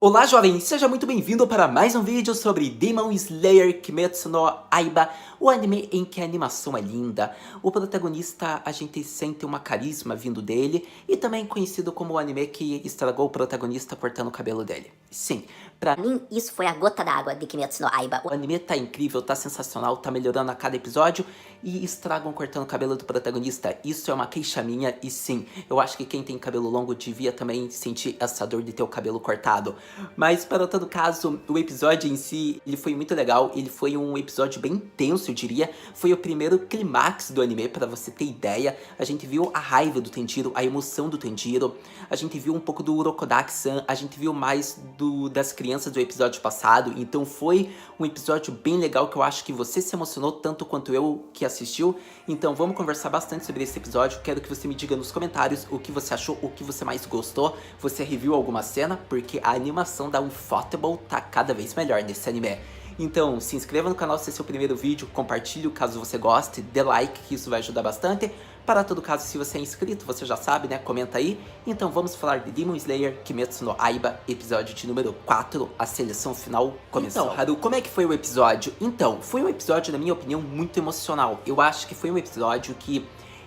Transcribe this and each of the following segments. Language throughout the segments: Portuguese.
Olá, jovem! Seja muito bem-vindo para mais um vídeo sobre Demon Slayer Kimetsu no Aiba, o anime em que a animação é linda, o protagonista a gente sente uma carisma vindo dele e também conhecido como o anime que estragou o protagonista cortando o cabelo dele. Sim, pra Pra mim, isso foi a gota d'água de Kimetsu no Aiba. o anime tá incrível, tá sensacional, tá melhorando a cada episódio e estragam cortando o cabelo do protagonista. Isso é uma queixa minha e sim, eu acho que quem tem cabelo longo devia também sentir essa dor de ter o cabelo cortado. Mas para todo caso, o episódio em si, ele foi muito legal, ele foi um episódio bem tenso, eu diria. Foi o primeiro clímax do anime, pra você ter ideia. A gente viu a raiva do Tanjiro, a emoção do Tanjiro, a gente viu um pouco do Urokodaki-san, a gente viu mais das crianças do episódio passado, então foi um episódio bem legal que eu acho que você se emocionou tanto quanto eu que assistiu. Então vamos conversar bastante sobre esse episódio, quero que você me diga nos comentários o que você achou, o que você mais gostou, você reviu alguma cena, porque a animação da Ufotable tá cada vez melhor nesse anime. Então se inscreva no canal se esse é o primeiro vídeo, compartilhe caso você goste, dê like que isso vai ajudar bastante. Para todo caso, se você é inscrito, você já sabe, né? Comenta aí. Então vamos falar de Demon Slayer Kimetsu no Aiba, episódio de número 4, a seleção final começou. Então, Haru, como é que foi o episódio? Então, foi um episódio, na minha opinião, muito emocional. Eu acho que foi um episódio que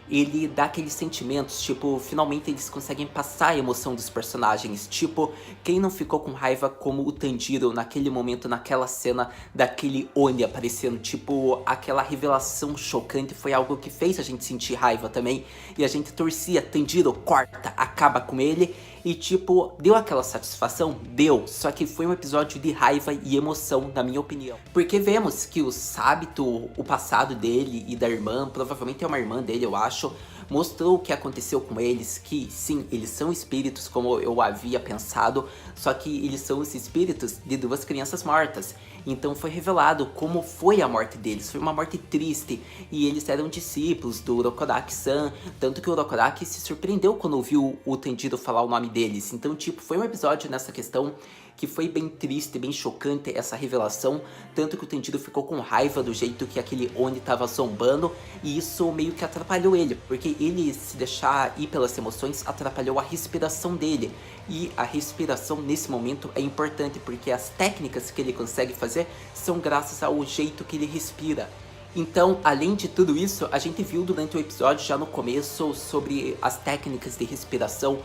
ele dá aqueles sentimentos, tipo, finalmente eles conseguem passar a emoção dos personagens. Tipo, quem não ficou com raiva como o Tanjiro naquele momento, naquela cena daquele Oni aparecendo? Tipo, aquela revelação chocante foi algo que fez a gente sentir raiva também. E a gente torcia, Tanjiro, corta, acaba com ele. E tipo, deu aquela satisfação? Deu, só que foi um episódio de raiva e emoção, na minha opinião. Porque vemos que o Sabito, o passado dele e da irmã, provavelmente é uma irmã dele, eu acho, mostrou o que aconteceu com eles, que sim, eles são espíritos como eu havia pensado, só que eles são os espíritos de duas crianças mortas. Então foi revelado como foi a morte deles, foi uma morte triste, e eles eram discípulos do Urokodaki-san, tanto que o Urokodaki se surpreendeu quando ouviu o Tanjiro falar o nome deles. Então tipo, foi um episódio nessa questão que foi bem triste, bem chocante essa revelação, tanto que o Tanjiro ficou com raiva do jeito que aquele Oni tava zombando, e isso meio que atrapalhou ele, porque ele se deixar ir pelas emoções atrapalhou a respiração dele, e a respiração nesse momento é importante, porque as técnicas que ele consegue fazer são graças ao jeito que ele respira. Então, além de tudo isso, a gente viu durante o episódio, já no começo, sobre as técnicas de respiração,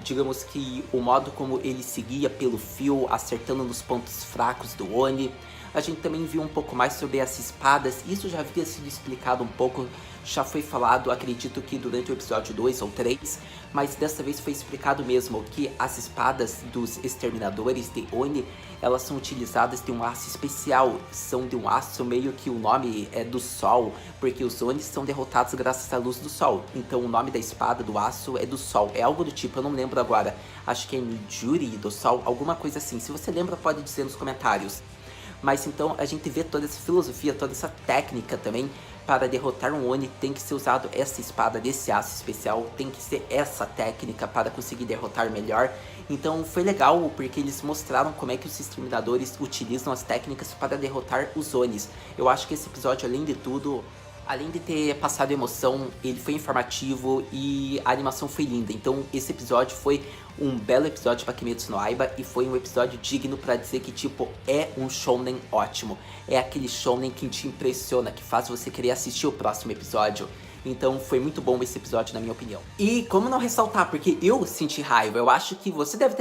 digamos que o modo como ele seguia pelo fio, acertando nos pontos fracos do Oni. A gente também viu um pouco mais sobre as espadas, isso já havia sido explicado um pouco, já foi falado, acredito que durante o episódio 2 ou 3, mas dessa vez foi explicado mesmo que as espadas dos exterminadores de Oni, elas são utilizadas de um aço especial, são de um aço meio que o nome é do sol, porque os Onis são derrotados graças à luz do sol, então o nome da espada do aço é do sol, é algo do tipo, eu não lembro agora, acho que é Nijuri do sol, alguma coisa assim, se você lembra pode dizer nos comentários. Mas então a gente vê toda essa filosofia, toda essa técnica também. Para derrotar um Oni tem que ser usado essa espada desse aço especial, tem que ser essa técnica para conseguir derrotar melhor. Então foi legal porque eles mostraram como é que os exterminadores utilizam as técnicas para derrotar os Onis. Eu acho que esse episódio, além de tudo, além de ter passado emoção, ele foi informativo e a animação foi linda. Então esse episódio foi um belo episódio para Kimetsu no Aiba e foi um episódio digno para dizer que tipo, é um shounen ótimo. É aquele shounen que te impressiona, que faz você querer assistir o próximo episódio. Então foi muito bom esse episódio, na minha opinião. E como não ressaltar, porque eu senti raiva, eu acho que você deve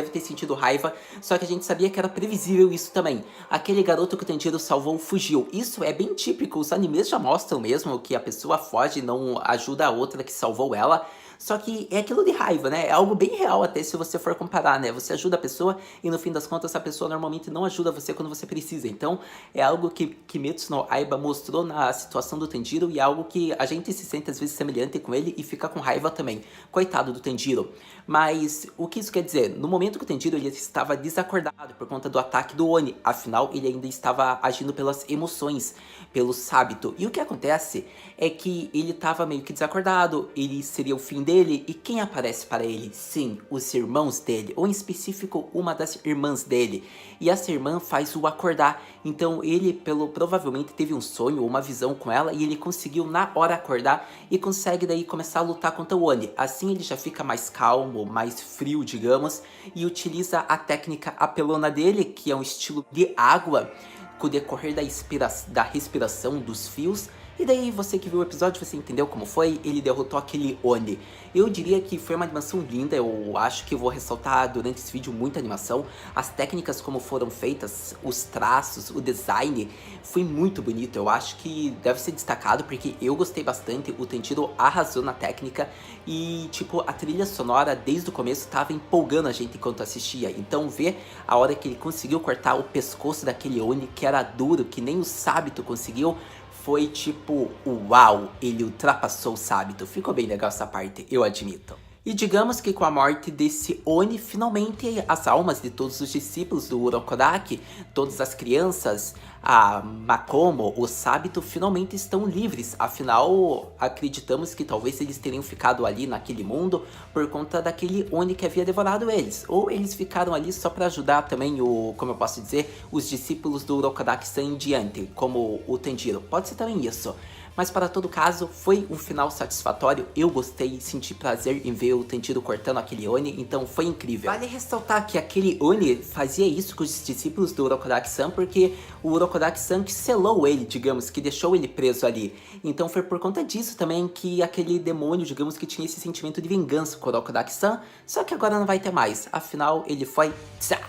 ter sentido raiva, só que a gente sabia que era previsível isso também. Aquele garoto que o Tanjiro salvou fugiu. Isso é bem típico, os animes já mostram mesmo que a pessoa foge e não ajuda a outra que salvou ela. Só que é aquilo de raiva, né? É algo bem real até se você for comparar, né? Você ajuda a pessoa e no fim das contas a pessoa normalmente não ajuda você quando você precisa. Então é algo que Kimetsu no Aiba mostrou na situação do Tanjiro e é algo que a gente se sente às vezes semelhante com ele e fica com raiva também. Coitado do Tanjiro. Mas o que isso quer dizer? No momento que o Tanjiro ele estava desacordado por conta do ataque do Oni, afinal ele ainda estava agindo pelas emoções, pelo Sabito. E o que acontece é que ele estava meio que desacordado, ele seria o fim dele e quem aparece para ele? Sim, os irmãos dele, ou em específico uma das irmãs dele. E essa irmã faz o acordar, então ele provavelmente teve um sonho ou uma visão com ela e ele conseguiu na hora acordar e consegue daí começar a lutar contra o Oni. Assim ele já fica mais calmo, mais frio, digamos, e utiliza a técnica apelona dele, que é um estilo de água, com o decorrer da respiração dos fios. E daí você que viu o episódio, você entendeu como foi? Ele derrotou aquele Oni. Eu diria que foi uma animação linda, eu acho que eu vou ressaltar durante esse vídeo muita animação. As técnicas como foram feitas, os traços, o design, foi muito bonito. Eu acho que deve ser destacado porque eu gostei bastante, o Tanjiro arrasou na técnica. E tipo, a trilha sonora desde o começo tava empolgando a gente enquanto assistia. Então ver a hora que ele conseguiu cortar o pescoço daquele Oni, que era duro, que nem o Sabito conseguiu, foi tipo, uau, ele ultrapassou o Sabito. Ficou bem legal essa parte, eu admito. E digamos que com a morte desse Oni, finalmente as almas de todos os discípulos do Urokodaki, todas as crianças, a Makomo, o Sabito, finalmente estão livres. Afinal, acreditamos que talvez eles teriam ficado ali naquele mundo por conta daquele Oni que havia devorado eles. Ou eles ficaram ali só para ajudar também como eu posso dizer, os discípulos do Urokodaki-san em diante, como o Tanjiro. Pode ser também isso. Mas para todo caso, foi um final satisfatório, eu gostei, senti prazer em ver o Tanjiro cortando aquele Oni, então foi incrível. Vale ressaltar que aquele Oni fazia isso com os discípulos do Urokodaki-san, porque o Urokodaki-san que selou ele, digamos, que deixou ele preso ali. Então foi por conta disso também que aquele demônio, digamos, que tinha esse sentimento de vingança com o Urokodaki-san, só que agora não vai ter mais, afinal ele foi... Tchá.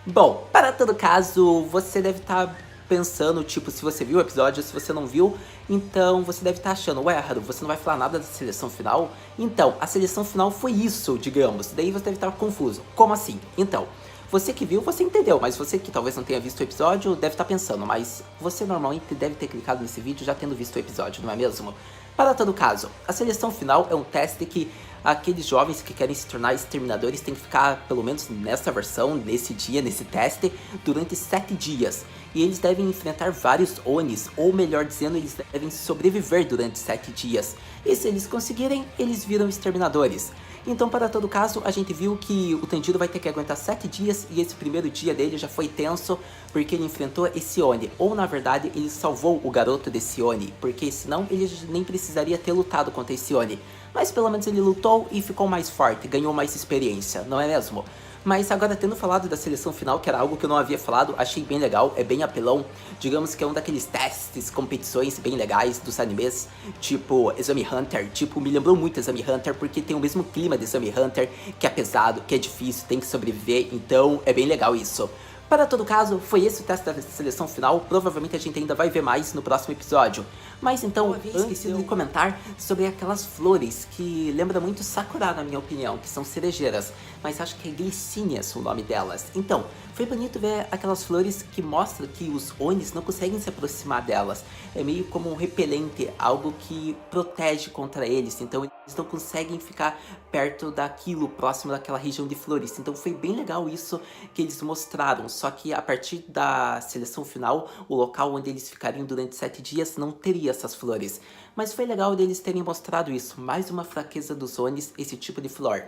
Bom, para todo caso, você deve estar pensando, tipo, se você viu o episódio, se você não viu, então você deve estar achando, ué, Haru, você não vai falar nada da seleção final? Então, a seleção final foi isso, digamos, daí você deve estar confuso. Como assim? Então, você que viu, você entendeu, mas você que talvez não tenha visto o episódio, deve estar pensando, mas você normalmente deve ter clicado nesse vídeo já tendo visto o episódio, não é mesmo? Para todo caso, a seleção final é um teste que aqueles jovens que querem se tornar exterminadores têm que ficar, pelo menos nessa versão, nesse dia, nesse teste, durante 7 dias. E eles devem enfrentar vários Onis, ou melhor dizendo, eles devem sobreviver durante 7 dias. E se eles conseguirem, eles viram exterminadores. Então, para todo caso, a gente viu que o Tanjiro vai ter que aguentar 7 dias e esse primeiro dia dele já foi tenso porque ele enfrentou esse Oni. Ou, na verdade, ele salvou o garoto desse Oni, porque senão ele nem precisaria ter lutado contra esse Oni. Mas pelo menos ele lutou e ficou mais forte, ganhou mais experiência, não é mesmo? Mas agora tendo falado da seleção final, que era algo que eu não havia falado, achei bem legal, é bem apelão. Digamos que é um daqueles testes, competições bem legais dos animes, tipo Exame Hunter. Tipo, me lembrou muito Exame Hunter, porque tem o mesmo clima de Exame Hunter, que é pesado, que é difícil, tem que sobreviver, então é bem legal isso. Para todo caso, foi esse o teste da seleção final, provavelmente a gente ainda vai ver mais no próximo episódio. Mas então, eu esqueci de comentar sobre aquelas flores que lembra muito Sakura, na minha opinião, que são cerejeiras, mas acho que é glicínias o nome delas. Então, foi bonito ver aquelas flores que mostram que os Onis não conseguem se aproximar delas. É meio como um repelente, algo que protege contra eles, então eles não conseguem ficar perto daquilo, próximo daquela região de flores. Então foi bem legal isso que eles mostraram, só que a partir da seleção final, o local onde eles ficariam durante 7 dias não teria essas flores. Mas foi legal deles terem mostrado isso, mais uma fraqueza dos Onis, esse tipo de flor.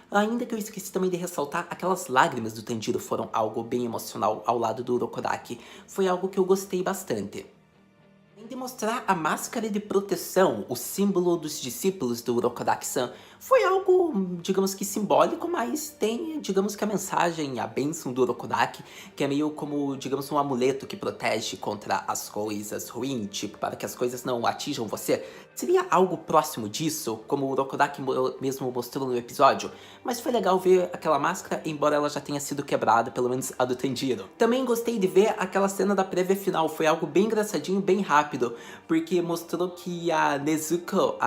Ainda que eu esqueci também de ressaltar, aquelas lágrimas do Tanjiro foram algo bem emocional ao lado do Urokodaki. Foi algo que eu gostei bastante. Além de mostrar a máscara de proteção, o símbolo dos discípulos do Urokodaki-san, foi algo, digamos que simbólico, mas tem, digamos que a mensagem, a bênção do Urokodaki, que é meio como, digamos, um amuleto que protege contra as coisas ruins, tipo, para que as coisas não atinjam você. Seria algo próximo disso, como o Urokodaki mesmo mostrou no episódio, mas foi legal ver aquela máscara, embora ela já tenha sido quebrada, pelo menos a do Tanjiro. Também gostei de ver aquela cena da prévia final, foi algo bem engraçadinho, bem rápido, porque mostrou que a Nezuko,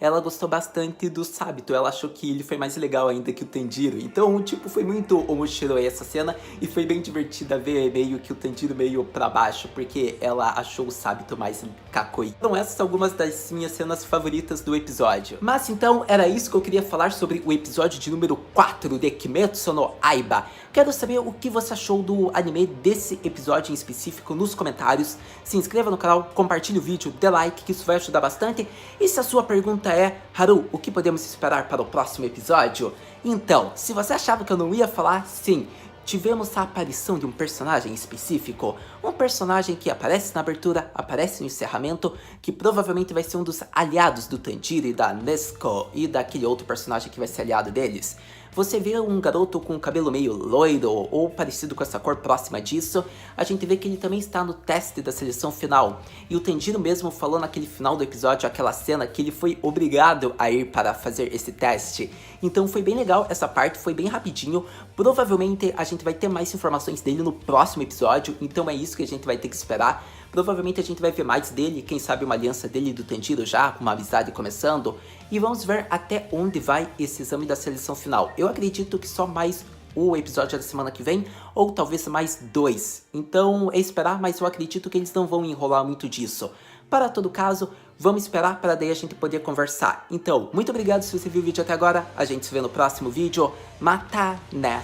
ela gostou bastante do Sabito, ela achou que ele foi mais legal ainda que o Tanjiro. Então, tipo, foi muito omoshiroi essa cena e foi bem divertida ver meio que o Tanjiro meio pra baixo, porque ela achou o Sabito mais kakoi. Então essas são algumas das minhas cenas favoritas do episódio. Mas então, era isso que eu queria falar sobre o episódio de número 4 de Kimetsu no Aiba. Quero saber o que você achou do anime, desse episódio em específico, nos comentários. Se inscreva no canal, compartilhe o vídeo, dê like, que isso vai ajudar bastante. E se a sua pergunta é, Haru, o que que podemos esperar para o próximo episódio? Então, se você achava que eu não ia falar, sim, tivemos a aparição de um personagem específico, um personagem que aparece na abertura, aparece no encerramento, que provavelmente vai ser um dos aliados do Tanjiro e da Nezuko e daquele outro personagem que vai ser aliado deles. Você vê um garoto com cabelo meio loiro ou parecido com essa cor próxima disso, a gente vê que ele também está no teste da seleção final. E o Tanjiro mesmo falou naquele final do episódio, aquela cena que ele foi obrigado a ir para fazer esse teste. Então foi bem legal essa parte, foi bem rapidinho. Provavelmente a gente vai ter mais informações dele no próximo episódio, então é isso que a gente vai ter que esperar. Provavelmente a gente vai ver mais dele, quem sabe uma aliança dele e do Tanjiro já, com uma amizade começando. E vamos ver até onde vai esse exame da seleção final. Eu acredito que só mais o episódio da semana que vem, ou talvez mais 2. Então é esperar, mas eu acredito que eles não vão enrolar muito disso. Para todo caso, vamos esperar para daí a gente poder conversar. Então, muito obrigado se você viu o vídeo até agora. A gente se vê no próximo vídeo. Mata, né?